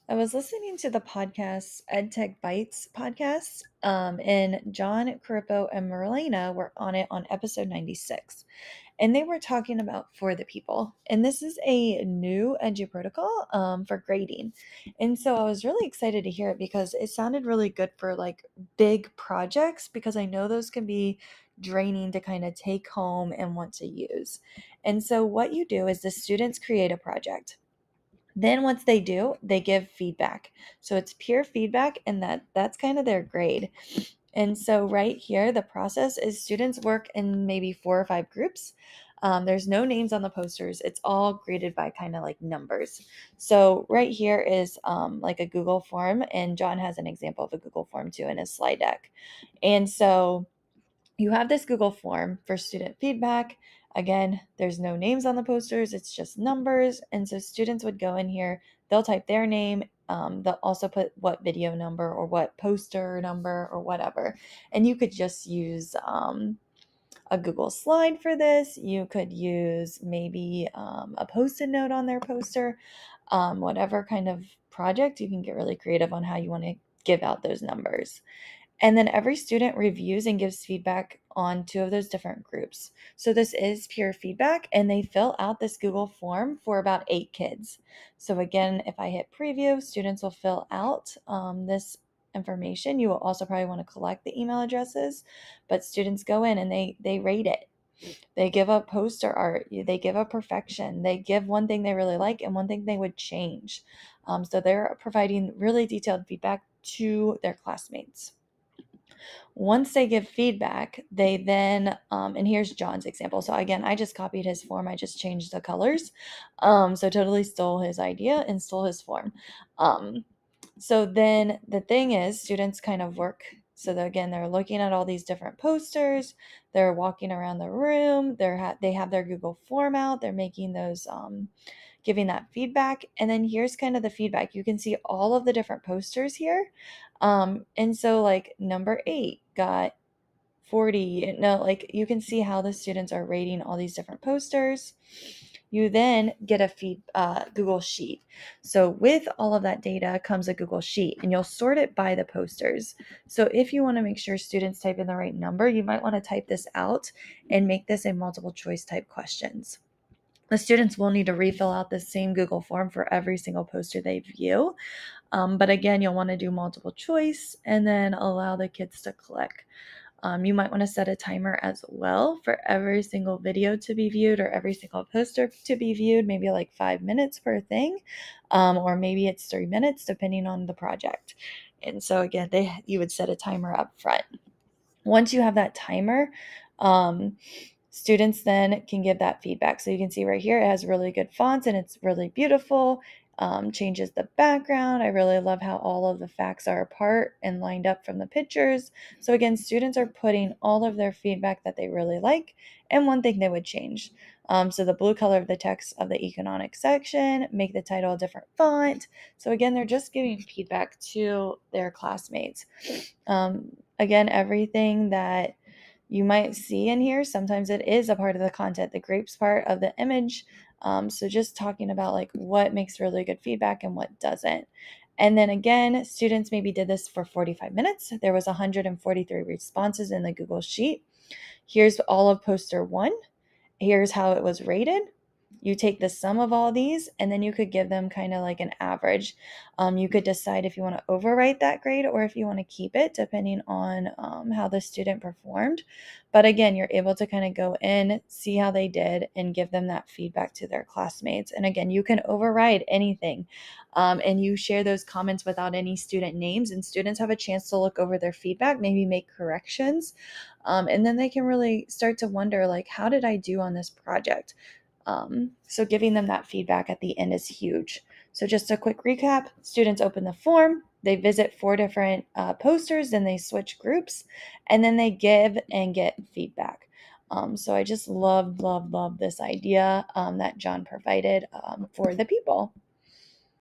I was listening to the podcast EdTech Bites podcast, and John Carippo and Marlena were on it on episode 96. And they were talking about For the People. And this is a new Eduprotocol for grading. And so I was really excited to hear it because it sounded really good for like big projects, because I know those can be draining to kind of take home and want to use. And so what you do is the students create a project. Then once they do, they give feedback. So it's peer feedback, and that's kind of their grade. And so right here, the process is students work in maybe 4 or 5 groups. There's no names on the posters. It's all graded by kind of like numbers. So right here is like a Google form, and John has an example of a Google form too in his slide deck. And so you have this Google form for student feedback. Again, there's no names on the posters, it's just numbers. And so students would go in here, they'll type their name, they'll also put what video number or what poster number or whatever. And you could just use a Google slide for this. You could use maybe a post-it note on their poster, whatever kind of project. You can get really creative on how you want to give out those numbers. And then every student reviews and gives feedback on 2 of those different groups. So this is peer feedback, and they fill out this Google form for about 8 kids. So again, if I hit preview, students will fill out this information. You will also probably want to collect the email addresses, but students go in and they rate it. They give up poster art, they give up perfection, they give one thing they really like and one thing they would change. So they're providing really detailed feedback to their classmates. Once they give feedback, they then, and here's John's example. So again, I just copied his form. I just changed the colors. So totally stole his idea and stole his form. So then the thing is, students kind of work. So again, they're looking at all these different posters. They're walking around the room. They have their Google form out. They're making those, giving that feedback. And then here's kind of the feedback. You can see all of the different posters here. And so like number 8 got 40. No, like you can see how the students are rating all these different posters. You then get a Google Sheet. So with all of that data comes a Google Sheet, and you'll sort it by the posters. So if you want to make sure students type in the right number, you might want to type this out and make this a multiple choice type questions. The students will need to refill out the same Google form for every single poster they view. But again, you'll want to do multiple choice and then allow the kids to click. You might want to set a timer as well for every single video to be viewed or every single poster to be viewed, maybe like 5 minutes per thing, or maybe it's 3 minutes depending on the project. And so again, you would set a timer up front. Once you have that timer, students then can give that feedback. So you can see right here, it has really good fonts and it's really beautiful. Changes the background. I really love how all of the facts are apart and lined up from the pictures. So again, students are putting all of their feedback that they really like and one thing they would change. So the blue color of the text of the economic section, make the title a different font. So again, they're just giving feedback to their classmates. Again, everything that you might see in here, sometimes it is a part of the content, the grapes part of the image. So just talking about like what makes really good feedback and what doesn't. And then again, students maybe did this for 45 minutes. There was 143 responses in the Google Sheet. Here's all of poster 1. Here's how it was rated. You take the sum of all these, and then you could give them kind of like an average. You could decide if you want to overwrite that grade or if you want to keep it, depending on how the student performed. But again, you're able to kind of go in, see how they did, and give them that feedback to their classmates. And again, you can override anything, and you share those comments without any student names, and students have a chance to look over their feedback, maybe make corrections, and then they can really start to wonder, like, how did I do on this project? So giving them that feedback at the end is huge. So just a quick recap, students open the form, they visit 4 different posters, then they switch groups, and then they give and get feedback. So I just love this idea that John provided for the people.